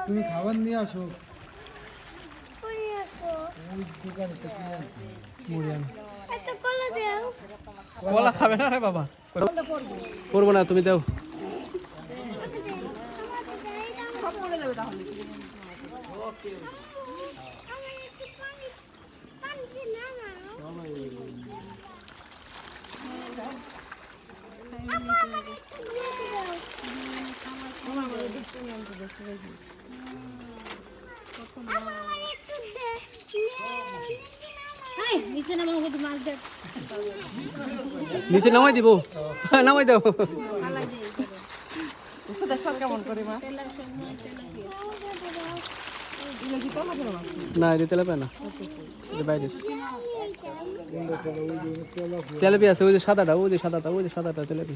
তুমি খাবার নিয়ে আসো কলা খাবে না রে বাবা করবো না তুমি দাও নিচে নামাই দিব নামাই দাও না এটা তেলে পায় না বাইরে তেলাপি আছে ওই যে সাদাটা তেলাপি